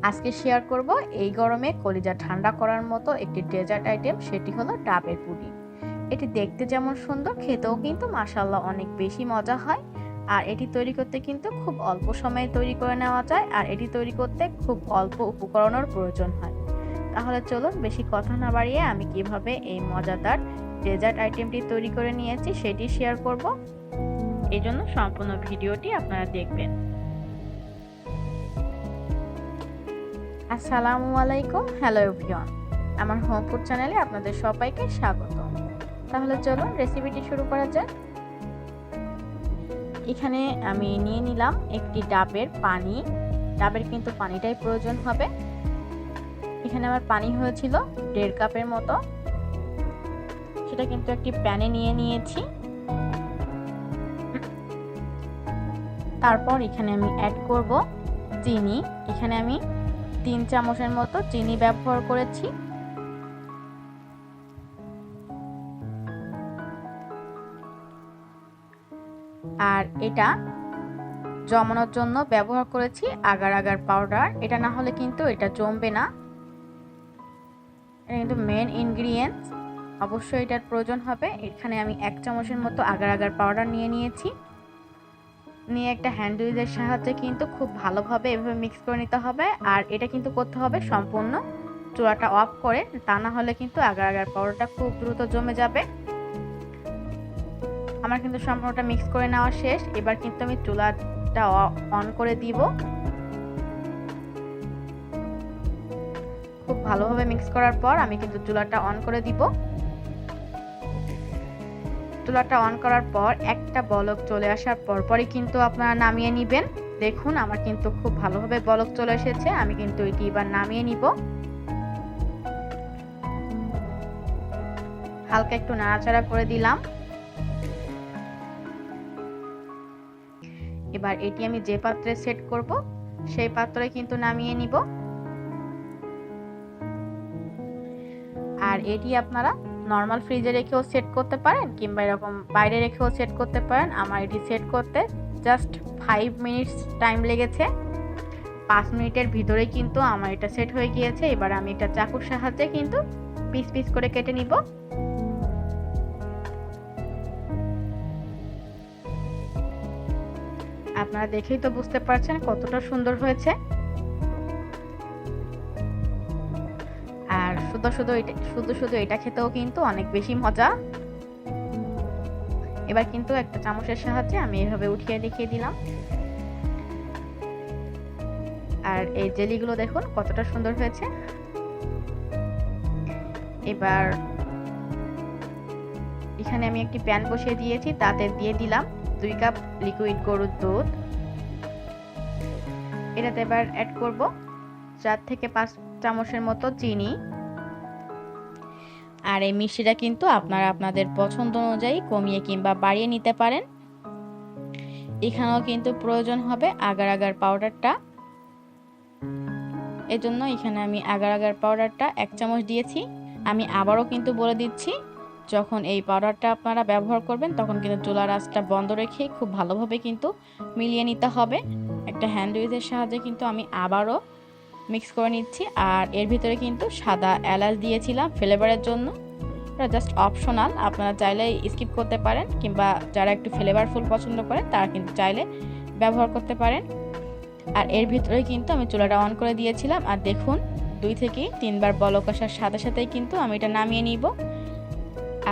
আজকে শেয়ার করব এই গরমে কলিজা ঠান্ডা করার মতো একটি ডেজার্ট আইটেম, সেটি হলো ডাবের পুডিং। এটি দেখতে যেমন সুন্দর, খেতেও কিন্তু মাশাআল্লাহ অনেক বেশি মজা হয়। আর এটি তৈরি করতে কিন্তু খুব অল্প সময়ে তৈরি করে নেওয়া যায়, আর এটি তৈরি করতে খুব অল্প উপকরণের প্রয়োজন হয়। তাহলে চলুন বেশি কথা না বাড়িয়ে আমি কিভাবে এই মজাদার ডেজার্ট আইটেমটি তৈরি করে নিয়েছি সেটি শেয়ার করব। এই জন্য সম্পূর্ণ ভিডিওটি আপনারা দেখবেন। আসসালামু আলাইকুম, হ্যালো এভরিওয়ান, আমার হোম ফুড চ্যানেলে আপনাদের সবাইকে স্বাগত। তাহলে চলুন রেসিপিটি শুরু করা যাক। এখানে আমি নিয়ে নিলাম একটি ডাবের পানি। ডাবের কিন্তু পানিটাই প্রয়োজন হবে। এখানে আমার পানি হয়েছিল 1.5 কাপের মতো। সেটা কিন্তু একটি প্যানে নিয়ে নিয়েছি। তারপর এখানে আমি অ্যাড করব চিনি। এখানে আমি 3 চামচের মতো চিনি ব্যবহার করেছি। আর এটা জমানোর জন্য ব্যবহার করেছি আগার আগার পাউডার। এটা না হলে কিন্তু এটা জমবে না। এটা কিন্তু মেন ইনগ্রিডিয়েন্টস, অবশ্যই এটার প্রয়োজন হবে। এখানে আমি 1 চামচের মতো আগার আগার পাউডার নিয়ে নিয়েছি। নিয়ে একটা হ্যান্ড উইলের সাহায্যে কিন্তু খুব ভালোভাবে এভাবে মিক্স করে নিতে হবে। আর এটা কিন্তু করতে হবে সম্পূর্ণ চুলাটা অফ করে, তা না হলে কিন্তু আগার আগার পাউডারটা খুব দ্রুত জমে যাবে। আমার কিন্তু সম্পূর্ণটা মিক্স করে নেওয়া শেষ। এবার কিন্তু আমি চুলাটা অন করে দিব। খুব ভালোভাবে মিক্স করার পর আমি কিন্তু চুলাটা অন করে দিব। চুলাটা অন করার পর একটা বলক চলে আসার পরই কিন্তু আপনারা নামিয়ে নেবেন। দেখুন আমার কিন্তু খুব ভালোভাবে বলক চলে এসেছে। আমি কিন্তু এটি এবার নামিয়ে নিব। হালকা একটু নাড়াচাড়া করে দিলাম। এবার এটি আমি যে পাত্রে সেট করব সেই পাত্রে কিন্তু নামিয়ে নিব। আর এটি আপনারা নরমাল ফ্রিজে রেখেও সেট করতে পারেন, কিংবা এরকম বাইরে রেখেও সেট করতে পারেন। আমার এটি সেট করতে জাস্ট 5 মিনিটস টাইম লেগেছে। 5 মিনিটের ভিতরেই কিন্তু আমার এটা সেট হয়ে গিয়েছে। এবার আমি এটা চাকুর সাহায্যে কিন্তু পিস পিস করে কেটে নিব। আপনারা দেখেই তো বুঝতে পারছেন কতটা সুন্দর হয়েছে। আর শুধু এটা খেতেও কিন্তু অনেক বেশি মজা। এবার কিন্তু একটা চামচের সাহায্যে আমি এভাবে উঠিয়ে দেখিয়ে দিলাম। আর এই জেলিগুলো দেখুন কতটা সুন্দর হয়েছে। এবার এখানে আমি একটি প্যান বসিয়ে দিয়েছি, তাতে দিয়ে দিলাম 2 কাপ লিকুইড গরুর দুধ। এটাতে এবার অ্যাড করব 4 থেকে 5 চামচের মতো চিনি। আর এই মিষ্টিটা কিন্তু আপনারা আপনাদের পছন্দ অনুযায়ী কমিয়ে কিংবা বাড়িয়ে নিতে পারেন। এখানেও কিন্তু প্রয়োজন হবে আগার আগার পাউডারটা। এজন্য এখানে আমি আগার আগার পাউডারটা 1 চামচ দিয়েছি। আমি আবারও কিন্তু বলে দিচ্ছি, যখন এই পাউডারটা আপনারা ব্যবহার করবেন তখন কিন্তু চুলার আঁচটা বন্ধ রেখে খুব ভালোভাবে কিন্তু মিলিয়ে নিতে হবে। একটা হ্যান্ড উইচের সাহায্যে কিন্তু আমি আবারও মিক্স করে নিচ্ছি। আর এর ভিতরে কিন্তু সাদা এলাচ দিয়েছিলাম ফ্লেভারের জন্য। এটা জাস্ট অপশনাল, আপনারা চাইলে স্কিপ করতে পারেন, কিংবা যারা একটু ফ্লেভারফুল পছন্দ করেন তারা কিন্তু চাইলে ব্যবহার করতে পারেন। আর এর ভিতরে কিন্তু আমি চুলাটা অন করে দিয়েছিলাম। আর দেখুন 2 থেকে 3 বার বলক আসার সাথে সাথেই কিন্তু আমি এটা নামিয়ে নিব।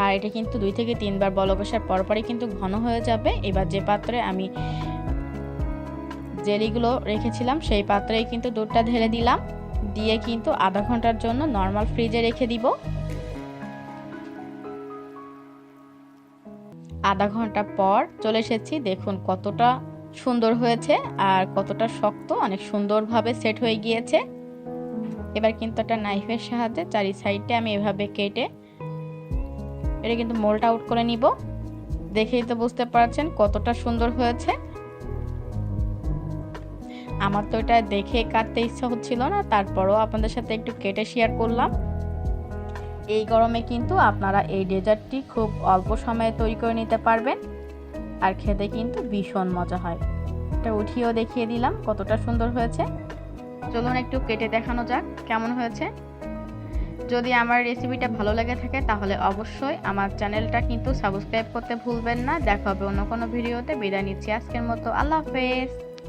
আর এটা কিন্তু 2 থেকে 3 বার বলক আসার পরপরই কিন্তু ঘন হয়ে যাবে। এবার যে পাত্রে আমি জেলিগুলো রেখেছিলাম সেই পাত্রেই কিন্তু দুধটা ঢেলে দিলাম। দিয়ে কিন্তু আধা ঘন্টার জন্য নরমাল ফ্রিজে রেখে দিব। আধা ঘন্টা পর চলে এসেছি। দেখুন কতটা সুন্দর হয়েছে আর কতটা শক্ত, অনেক সুন্দরভাবে সেট হয়ে গিয়েছে। এবার কিন্তু একটা নাইফের সাহায্যে চারি সাইডে আমি এভাবে কেটে এটা কিন্তু মোল্ড আউট করে নিব। দেখেই তো বুঝতে পারছেন কতটা সুন্দর হয়েছে। আমার তো এটা দেখে কাটতে ইচ্ছা হচ্ছিল না, তারপরও আপনাদের সাথে একটু কেটে শেয়ার করলাম। এই গরমে কিন্তু আপনারা এই ডেজার্টটি খুব অল্প সময়ে তৈরি করে নিতে পারবেন, আর খেতে কিন্তু ভীষণ মজা হয়। এটা উঠিয়েও দেখিয়ে দিলাম কতটা সুন্দর হয়েছে। চলুন একটু কেটে দেখানো যাক কেমন হয়েছে। যদি আমার রেসিপিটা ভালো লেগে থাকে তাহলে অবশ্যই আমার চ্যানেলটা কিন্তু সাবস্ক্রাইব করতে ভুলবেন না। দেখা হবে অন্য কোনো ভিডিওতে। বিদায় নিচ্ছি আজকের মতো। আল্লাহ হাফেজ।